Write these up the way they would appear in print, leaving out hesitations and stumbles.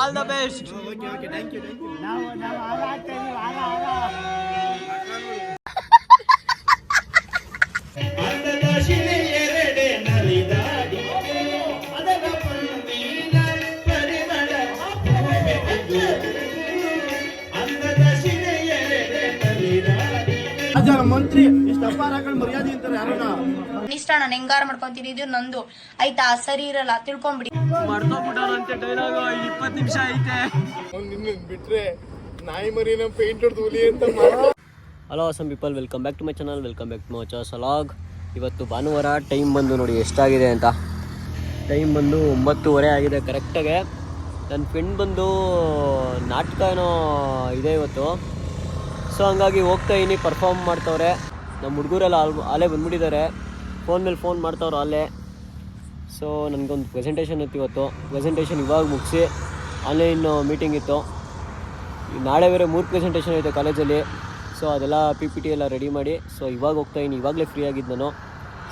All the best. Okay thank you ಮಂತ್ರಿ ಇಷ್ಟು ಅಪಾರಗಳು ಮರ್ಯಾದೆ ಅಂತಾರೆ ಯಾರನ್ನ ಇಷ್ಟ ನಾನು ಹೆಂಗಾರ ಮಾಡ್ಕೊಂತೀನಿ, ಇದು ನಂದು ಆಯ್ತಾ, ಸರಿ ಇರಲ್ಲ ತಿಳ್ಕೊಂಬಿಡಿ. ಮಾಡ್ಕೊಂಡ್ಬಿಟ್ಟಂತೆ ಡೈಲಾಗ್ 20 ನಿಮಿಷ ಐತೆ. ಬಿಟ್ರೆ ನಾಯಿ ಮರಿನ ಪೇಂಟ್ ಹೊಡೆದು ಹುಲಿ ಅಂತ. Hello some people, welcome back to my channel, welcome back to my ಸಲಾಗ್. ಇವತ್ತು ಭಾನುವಾರ, ಟೈಮ್ ಬಂದು ನೋಡಿ ಎಷ್ಟಾಗಿದೆ ಅಂತ. ಟೈಮ್ ಬಂದು 9:30 ಆಗಿದೆ ಕರೆಕ್ಟಾಗೆ. ನನ್ನ ಫ್ರೆಂಡ್ ಬಂದು ನಾಟಕ ಏನೋ ಇದೆ ಇವತ್ತು, ಸೊ ಹಂಗಾಗಿ ಹೋಗ್ತಾ ಇದೀನಿ. ಪರ್ಫಾರ್ಮ್ ಮಾಡ್ತವ್ರೆ ನಮ್ಮ ಹುಡುಗರೆಲ್ಲ, ಅಲ್ಲೇ ಬಂದ್ಬಿಟ್ಟಿದ್ದಾರೆ. ಫೋನ್ ಮೇಲೆ ಫೋನ್ ಮಾಡ್ತವ್ರು ಅಲ್ಲೇ. ಸೊ ನನಗೊಂದು ಪ್ರೆಸೆಂಟೇಷನ್ ಇತ್ತು ಇವತ್ತು. ಪ್ರೆಸೆಂಟೇಷನ್ ಇವಾಗ ಮುಗಿಸಿ ಆನ್ಲೈನ್ ಮೀಟಿಂಗ್ ಇತ್ತು. ನಾಳೆ ಬೇರೆ 3 ಪ್ರೆಸೆಂಟೇಷನ್ ಐತೆ ಕಾಲೇಜಲ್ಲಿ. ಸೊ ಅದೆಲ್ಲ PPT ಎಲ್ಲ ರೆಡಿ ಮಾಡಿ, ಸೊ ಇವಾಗ ಹೋಗ್ತಾಯಿದ್ದೀನಿ. ಇವಾಗಲೇ ಫ್ರೀ ಆಗಿದ್ದು ನಾನು,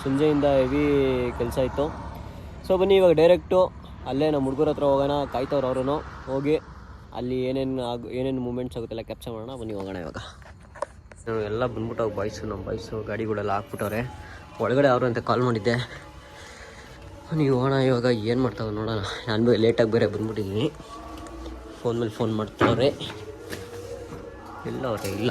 ಸಂಜೆಯಿಂದ ಹೆವಿ ಕೆಲಸ ಇತ್ತು. ಸೊ ಬನ್ನಿ ಇವಾಗ ಡೈರೆಕ್ಟು ಅಲ್ಲೇ ನಮ್ಮ ಹುಡುಗರ ಹತ್ರ ಹೋಗೋಣ. ಕಾಯ್ತವ್ರು ಅವರು. ಹೋಗಿ ಅಲ್ಲಿ ಏನೇನು ಮೂಮೆಂಟ್ಸ್ ಆಗುತ್ತೆಲ್ಲ ಕ್ಯಾಪ್ಚರ್ ಮಾಡೋಣ. ಬನ್ನಿ ಹೋಗೋಣ. ಇವಾಗ ಎಲ್ಲ ಬಂದ್ಬಿಟ್ಟು ನಮ್ಮ ಬಾಯ್ಸು ಗಾಡಿಗಳೆಲ್ಲ ಹಾಕ್ಬಿಟ್ಟವ್ರೆ. ಒಳಗಡೆ ಅವರು ಅಂತ ಕಾಲ್ ಮಾಡಿದ್ದೆ. ನೀವು ಹೋಗೋಣ ಇವಾಗ. ಏನು ಮಾಡ್ತಾವೆ ನೋಡೋಣ. ನಾನು ಲೇಟಾಗಿ ಬೇರೆ ಬಂದ್ಬಿಟ್ಟಿದ್ದೀನಿ. ಫೋನ್ ಮೇಲೆ ಫೋನ್ ಮಾಡ್ತಾವ್ರೆ. ಇಲ್ಲ ಅವ್ರೆ, ಇಲ್ಲ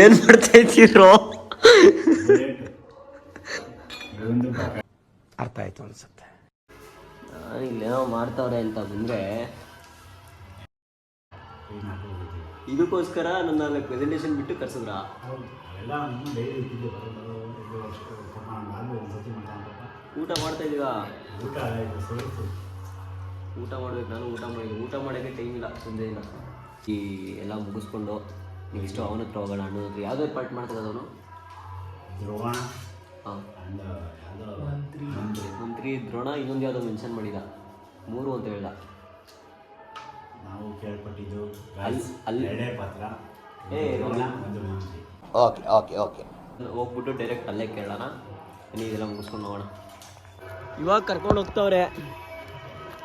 ಏನ್ ಮಾಡ್ತಾ ಇದ್ದೀರೋ? ಅರ್ಥ ಆಯ್ತು ಅನ್ಸುತ್ತೆ. ಇಲ್ಲೇನೋ ಮಾಡ್ತಾವ್ರೆ ಅಂತ ಬಂದ್ರೆ ಇದಕ್ಕೋಸ್ಕರ ನನ್ನ ಪ್ರೆಸೆಂಟೇಷನ್ ಬಿಟ್ಟು ಕರ್ಸಿದ್ರಾ? ಊಟ ಮಾಡ್ತಾ ಇದ್ದೀರಾ? ಊಟ ಮಾಡ್ಬೇಕು. ನಾನು ಊಟ ಮಾಡೋಕ್ಕೆ ಟೈಮ್ ಇಲ್ಲ, ಸಂಜೆ ಇಲ್ಲ. ಈ ಎಲ್ಲ ಮುಗಿಸ್ಕೊಂಡು ನೀವು ಇಷ್ಟು ಅವನ ಹತ್ರ ಹೋಗೋಣ ಅನ್ನೋದು. ಯಾವುದೋ ಪಾರ್ಟ್ ಮಾಡ್ತಾ ಇರೋದವನು ಮಂತ್ರಿ ದ್ರೋಣ, ಇನ್ನೊಂದು ಯಾವುದೋ ಮೆನ್ಷನ್ ಮಾಡಿದ, 3 ಅಂತ ಹೇಳ್ದ. ನಾವು ಕೇಳ್ಪಟ್ಟಿದ್ದು ಅಲ್ಲಿ ಪಾತ್ರ. ಓಕೆ ಓಕೆ ಓಕೆ, ಹೋಗ್ಬಿಟ್ಟು ಡೈರೆಕ್ಟ್ ಅಲ್ಲೇ ಕೇಳೋಣ. ನೀವೆಲ್ಲ ಮುಗಿಸ್ಕೊಂಡು ಹೋಗೋಣ. ಇವಾಗ ಕರ್ಕೊಂಡು ಹೋಗ್ತಾವ್ರೆ.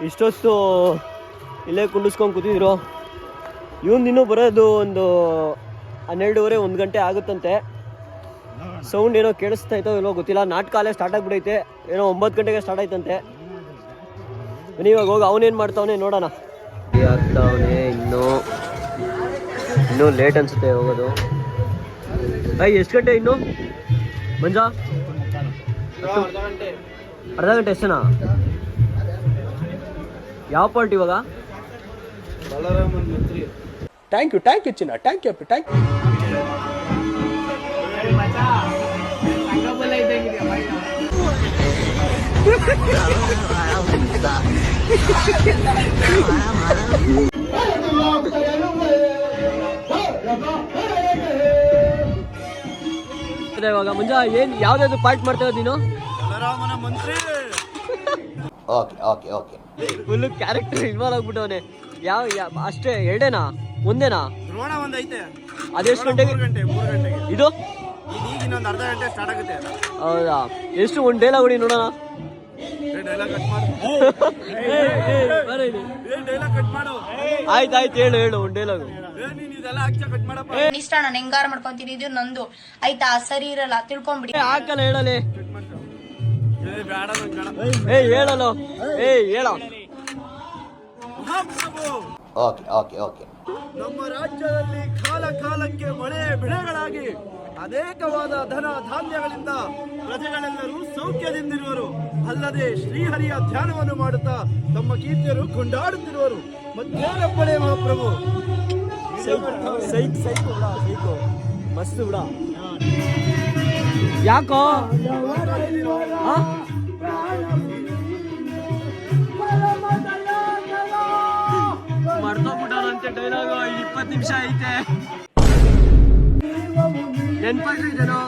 ಇಷ್ಟೊತ್ತು ಇಲ್ಲೇ ಕುಂಡಿಸ್ಕೊಂಡು ಕೂತಿದ್ರು. ಇನ್ನೂ ಬರೋದು ಒಂದು 12:30 1 ಗಂಟೆ ಆಗುತ್ತಂತೆ. ಸೌಂಡ್ ಏನೋ ಕೇಳಿಸ್ತಾ ಇತ್ತೋ ಏನೋ ಗೊತ್ತಿಲ್ಲ. ನಾಟಕ ಅಲ್ಲೇ ಸ್ಟಾರ್ಟ್ ಆಗಿಬಿಡೈತೆ. ಏನೋ 9 ಗಂಟೆಗೆ ಸ್ಟಾರ್ಟ್ ಆಯ್ತಂತೆ. ಇವಾಗ ಹೋಗಿ ಅವನೇನು ಮಾಡ್ತಾವನೆ ನೋಡೋಣ. ಆಗ್ತಾವನೆ ಇನ್ನೂ ಲೇಟ್ ಅನ್ಸುತ್ತೆ ಹೋಗೋದು. ಎಷ್ಟು ಗಂಟೆ ಇನ್ನು ಮಂಜಾ? ಅರ್ಧ ಗಂಟೆ ಎಷ್ಟೇನಾ? ಯಾವ ಪಾರ್ಟ್ ಇವಾಗ? ಥ್ಯಾಂಕ್ ಯು ಚಿನ್ನ, ಥ್ಯಾಂಕ್ ಯು. ಇವಾಗ ಮುಂಜಾ ಏನ್ ಯಾವ್ದಾದ್ರು ಪಾರ್ಟ್ ಮಾಡ್ತಾ ಇರೋದು ನೀನು? ಮಂತ್ರಿ. ಓಕೆ ಫುಲ್ ಕ್ಯಾರೆಕ್ಟರ್ ಇನ್ವಾಲ್ವ್ ಆಗ್ಬಿಟ್ಟವನೆ. ಯಾವ ಅಷ್ಟೇ? 2 ಒಂದೇನಾ? ದ್ರೋಣ ಒಂದೈತೆ. ಅದೆಷ್ಟು ಗಂಟೆಗೆ? 3 ಗಂಟೆಗೆ. ಇದು ಈಗ ಇನ್ನೊಂದು ಅರ್ಧ ಗಂಟೆ ಸ್ಟಾರ್ಟ್ ಆಗುತ್ತೆ. ಹೌದಾ? ಎಷ್ಟು? ಒಂದು ಡೈಲಾಗ್ ಹೊಡಿ ನೋಡೋಣ. ಡೈಲಾಗ್ ಕಟ್ ಮಾಡು. ಡೈಲಾಗ್ ಕಟ್ ಮಾಡು. ಆಯ್ತು ಹೇಳು ಒಂದು ಡೈಲಾಗ್. ನೀನ್ ಇದೆಲ್ಲ ಕಟ್ ಮಾಡಪ್ಪ. ಇಷ್ಟ ನಾನು ಹೆಂಗಾರ ಮಾಡ್ಕೊಂತೀನಿ, ಇದು ನಂದು ಆಯ್ತಾ, ಸರಿ ಇರಲ್ಲ ತಿಳ್ಕೊಂಬಿಡಿ. ಹಾಕಲ್ಲ ಹೇಳಲೆ. ಹೇಳಲ್ಲ. ಹೇಳ. ಓಕೆ. ನಮ್ಮ ರಾಜ್ಯದಲ್ಲಿ ಕಾಲಕ್ಕೆ ಮಳೆ ಬೆಳೆಗಳಾಗಿ ಅನೇಕವಾದ ಧನ ಧಾನ್ಯಗಳಿಂದ ಪ್ರಜೆಗಳೆಲ್ಲರೂ ಸೌಖ್ಯದಿಂದಿರುವರು. ಅಲ್ಲದೆ ಶ್ರೀಹರಿಯ ಧ್ಯಾನವನ್ನು ಮಾಡುತ್ತಾ ತಮ್ಮ ಕೀರ್ತಿಯರು ಕೊಂಡಾಡುತ್ತಿರುವರು. ಮತ್ತೇನಪ್ಪಳೆ ಮಹಾಪ್ರಭು. ಸೈಕೋ ಮಸ್ತ್ ಬಿಡ. ಯಾಕೋ ಮಾಡ್ಕೊಂಡ್ಬಿಟ್ಟಂತೆ ಡೈಲಾಗ್. 20 ನಿಮಿಷ ಐತೆ. ನೆನ್ಪಾಯ್ತೇನೋ?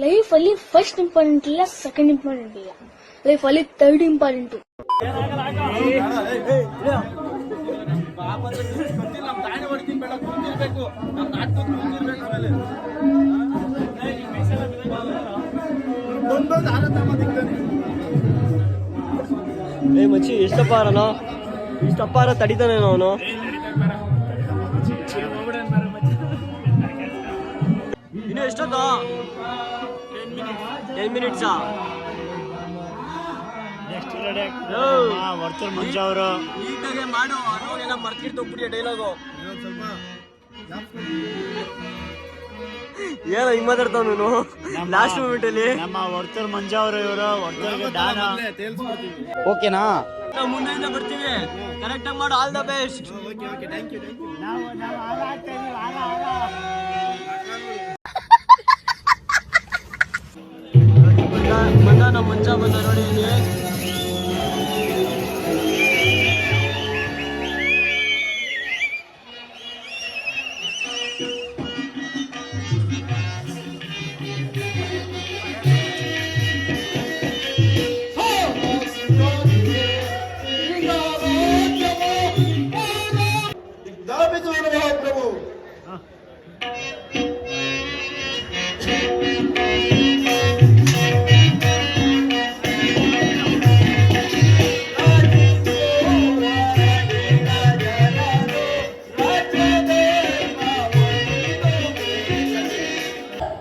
ಲೈಫ್ ಅಲ್ಲಿ ಫಸ್ಟ್ ಇಂಪಾರ್ಟೆಂಟ್ ಇಲ್ಲ, ಸೆಕೆಂಡ್ ಇಂಪಾರ್ಟೆಂಟ್ ಇಲ್ಲ. ಲೈಫ್ ಅಲ್ಲಿ 3rd ಇಂಪಾರ್ಟೆಂಟ್. ಏ ಮಚ್ಚಿ ಎಷ್ಟಪ್ಪ ಆರನೋ ಇಷ್ಟಪ್ಪ ಆರ ತಡಿತಾನೇನೋ ಅವನು. ಇನ್ನು ಎಷ್ಟೊತ್ತ 10 ಮಿನಿಟ್ಸಾ? ವರ್ತೂರ್ ಮಂಜು ಅವರು ಈಗಾಗೆ ಮಾಡು ಅವಾಗೆಲ್ಲ ಮರ್ತಿರ್ತೋಗ್ಬಿಟ್ಟಿಯ ಡೈಲಾಗು. ಏನೋ ಹಿಂಗ್ ಮಾತಾಡ್ತಾವ ನೀನು ಲಾಸ್ಟ್ ಮೂಮೆಂಟ್ ಅಲ್ಲಿ. ನಮ್ಮ ವರ್ತೂರ್ ಮಂಜು ಅವರು ಇವರು ವರ್ತೂರ್ಗೆ ದಾನ. ಓಕೆನಾ? ನಾವು ಮುಂದೆಯಿಂದ ಬರ್ತೀವಿ, ಕರೆಕ್ಟ್ ಆಗಿ ಮಾಡು. All the best. ಬಂದ ನಮ್ಮ ಮಂಚ ಬಂದ ನೋಡಿ ಇಲ್ಲಿ.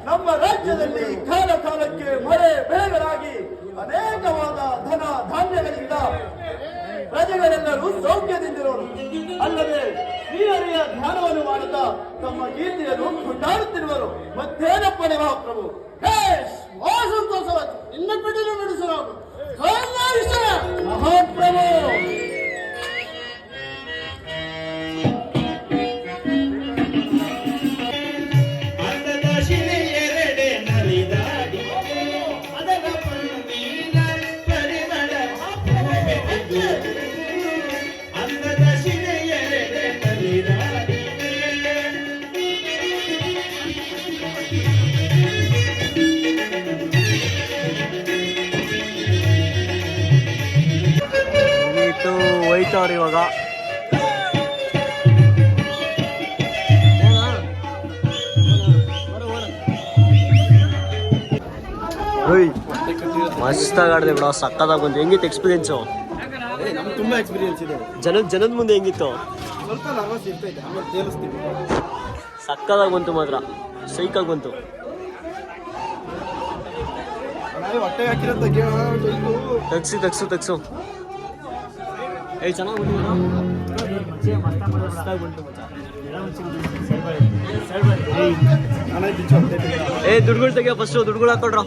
ನಮ್ಮ ರಾಜ್ಯದಲ್ಲಿ ಕಾಲ ಕಾಲಕ್ಕೆ ಮಳೆ ಬೇಗರಾಗಿ ಅನೇಕವಾದ ಧನ ಧಾನ್ಯಗಳಿಂದ ಪ್ರಜೆಗಳೆಲ್ಲರೂ ಸೌಖ್ಯದಿಂದಿರೋರು. ಅಲ್ಲದೆ ಶ್ರೀಹರಿಯ ಧ್ಯಾನವನ್ನು ಮಾಡುತ್ತಾ ತಮ್ಮ ಕೀರ್ತಿಯನ್ನು ಕೊಂಡಾಡುತ್ತಿರುವರು. ಮತ್ತೇನಪ್ಪಣೆ ಮಹಾಪ್ರಭು? ಸಂತೋಷವಾದ ಇನ್ನ ಬಿಡಿಲು ನಡೆಸುವಾಗ ಮಹಾಪ್ರಭು. ಹೋಯ್ತವ್ರು ಇವಾಗ. ಮಸ್ತಾಗಿ ಆಡಿದೆ ಬಿಡ, ಸಕ್ಕದಾಗ ಬಂತು. ಹೆಂಗಿತ್ತು ಎಕ್ಸ್ಪೀರಿಯನ್ಸು? ನಮ್ಗೆ ತುಂಬಾ ಎಕ್ಸ್ಪೀರಿಯನ್ಸ್ ಇದೆ. ಜನದ ಮುಂದೆ ಹೆಂಗಿತ್ತು? ಸ್ವಲ್ಪ ನರ್ವಸ್ ಇರ್ತೈತೆ, ಆಮೇಲೆ ತೇಲಿಸ್ತೀವಿ. ಸಕ್ಕದಾಗ ಬಂತು ಮಾತ್ರ, ಸೈಕಾಗಿ ಬಂತು. ಹೊಟ್ಟೆ ಹಾಕಿರೋ ತಗ್ಸು ಏ ಚೆನ್ನಾಗಿ ಏ ದುಡ್ಡುಗಳು ತೆಗಿಯೋ ಫಸ್ಟು. ದುಡ್ಡುಗಳು ಹಾಕೊಳ್ರ.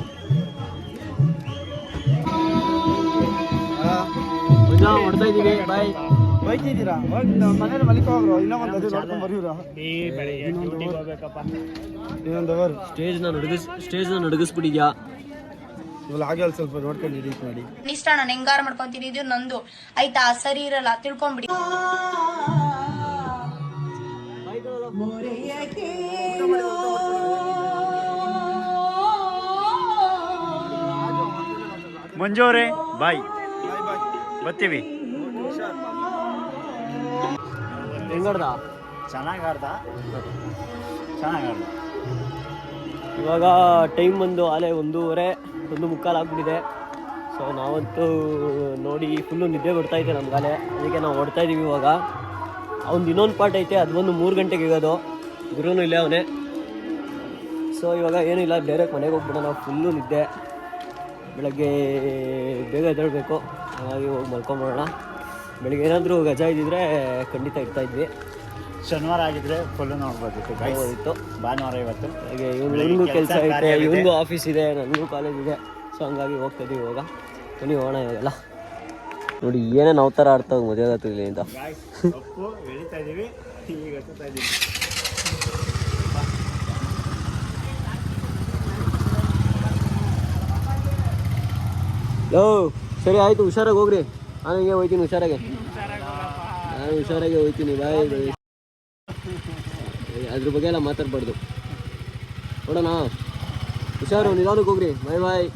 ಹೊಡ್ತಾ ಇದೀವಿ. ಬಾಯ್ ಬೈತಿದ್ದೀರಾ? ಮನೇಲಿ ಮಲಿಕ ಹೋಗ್ರು. ಇನ್ನೊಂದು ಅದು ನೋಡ್ಕೊಂಡು ಬರೀವ್ರ. ಇನ್ನೊಂದು ಅವರ್ ಸ್ಟೇಜ್ನ ನಡಗಿಸ್ಬಿಟ್ಟಿದ್ಯಾ? ಇವಾಗ ಹಾಗೆ ಅಲ್ಲಿ ಸ್ವಲ್ಪ ನೋಡ್ಕೊಂಡು ಎಡಿಟ್ ಮಾಡಿ. ಇಷ್ಟ ನಾನು ಹೆಂಗಾರ ಮಾಡ್ಕೊಂತೀನಿ, ಇದು ನಂದು ಆಯ್ತಾ? ಸರಿ ಇರಲ್ಲ, ತಿಳ್ಕೊಂಬಿಡಿ. ಮಂಜು ಅವರೇ ಬಾಯ್, ಬರ್ತೀವಿ. ಹೆಂಗಾಡ್ದ? ಚೆನ್ನಾಗಾಡ್ದ. ಇವಾಗ ಟೈಮ್ ಬಂದು ಆಲೆ 1:30, 1:45 ಆಗ್ಬಿಟ್ಟಿದೆ. ಸೊ ನಾವಂತೂ ನೋಡಿ ಫುಲ್ಲು ನಿದ್ದೆ ಬರ್ತಾಯಿದೆ ನಮ್ಗಾಲೆ. ಅದಕ್ಕೆ ನಾವು ಹೊಡ್ತಾ ಇದ್ದೀವಿ ಇವಾಗ. ಅವ್ನು ಇನ್ನೊಂದು ಪಾರ್ಟ್ ಐತೆ, ಅದು ಬಂದು 3 ಗಂಟೆಗೆ ಇರೋದು. ಗುರುನು ಇಲ್ಲೇ ಅವನೇ. ಸೊ ಇವಾಗ ಏನಿಲ್ಲ, ಡೈರೆಕ್ಟ್ ಮನೆಗೆ ಹೋಗ್ಬಿಡೋಣ. ನಾವು ಫುಲ್ಲು ನಿದ್ದೆ, ಬೆಳಗ್ಗೆ ಬೇಗ ಎದ್ದೇಳಬೇಕು. ಹಾಗಾಗಿ ಹೋಗಿ ಮಲ್ಕೊಂಬಿಡೋಣ. ಬೆಳಿಗ್ಗೆ ಏನಾದರೂ ಗಜಾ ಇದ್ದಿದ್ರೆ ಖಂಡಿತ ಇರ್ತಾಯಿದ್ವಿ. ಶನಿವಾರ ಆಗಿದ್ರೆ ಫುಲ್ಲು ನೋಡ್ಬೋದಿತ್ತು. ಹೋಗಿತ್ತು. ಭಾನುವಾರ ಇವತ್ತು. ಹಾಗೆ ಇವನಿಗೂ ಕೆಲಸ ಐತೆ, ಇವನಿಗೂ ಆಫೀಸ್ ಇದೆ, ನನಗೂ ಕಾಲೇಜ್ ಇದೆ. ಸೊ ಹಂಗಾಗಿ ಹೋಗ್ತಾಯಿದ್ದೀವಿ ಇವಾಗ. ಬನ್ನಿ ಹೋಗೋಣ ಇವಾಗೆಲ್ಲ. ನೋಡಿ ಏನೇನು ಅವತಾರ ಆಡ್ತಾವೆ ಮದುವೆ ಆಗತ್ತಿಲ್ಲ ಅಂತ. ಬೆಳೀತಾ ಇದ್ದೀವಿ, ಈಗ ಹತ್ತಾ ಇದ್ದೀವಿ. ಸರಿ ಆಯಿತು, ಹುಷಾರಾಗಿ ಹೋಗ್ರಿ. ನಾನು ಹಿಂಗೆ ಹೋಗ್ತೀನಿ ಹುಷಾರಾಗೆ. ನಾನು ಹುಷಾರಾಗೆ ಹೋಗ್ತೀನಿ. ಬಾಯ್. ಅದ್ರ ಬಗ್ಗೆ ಎಲ್ಲ ಮಾತಾಡ್ಬಾರ್ದು. ನೋಡೋಣ. ಹುಷಾರು, ನಿಧಾನಕ್ಕೆ ಹೋಗ್ರಿ. ಬಾಯ್ ಬಾಯ್.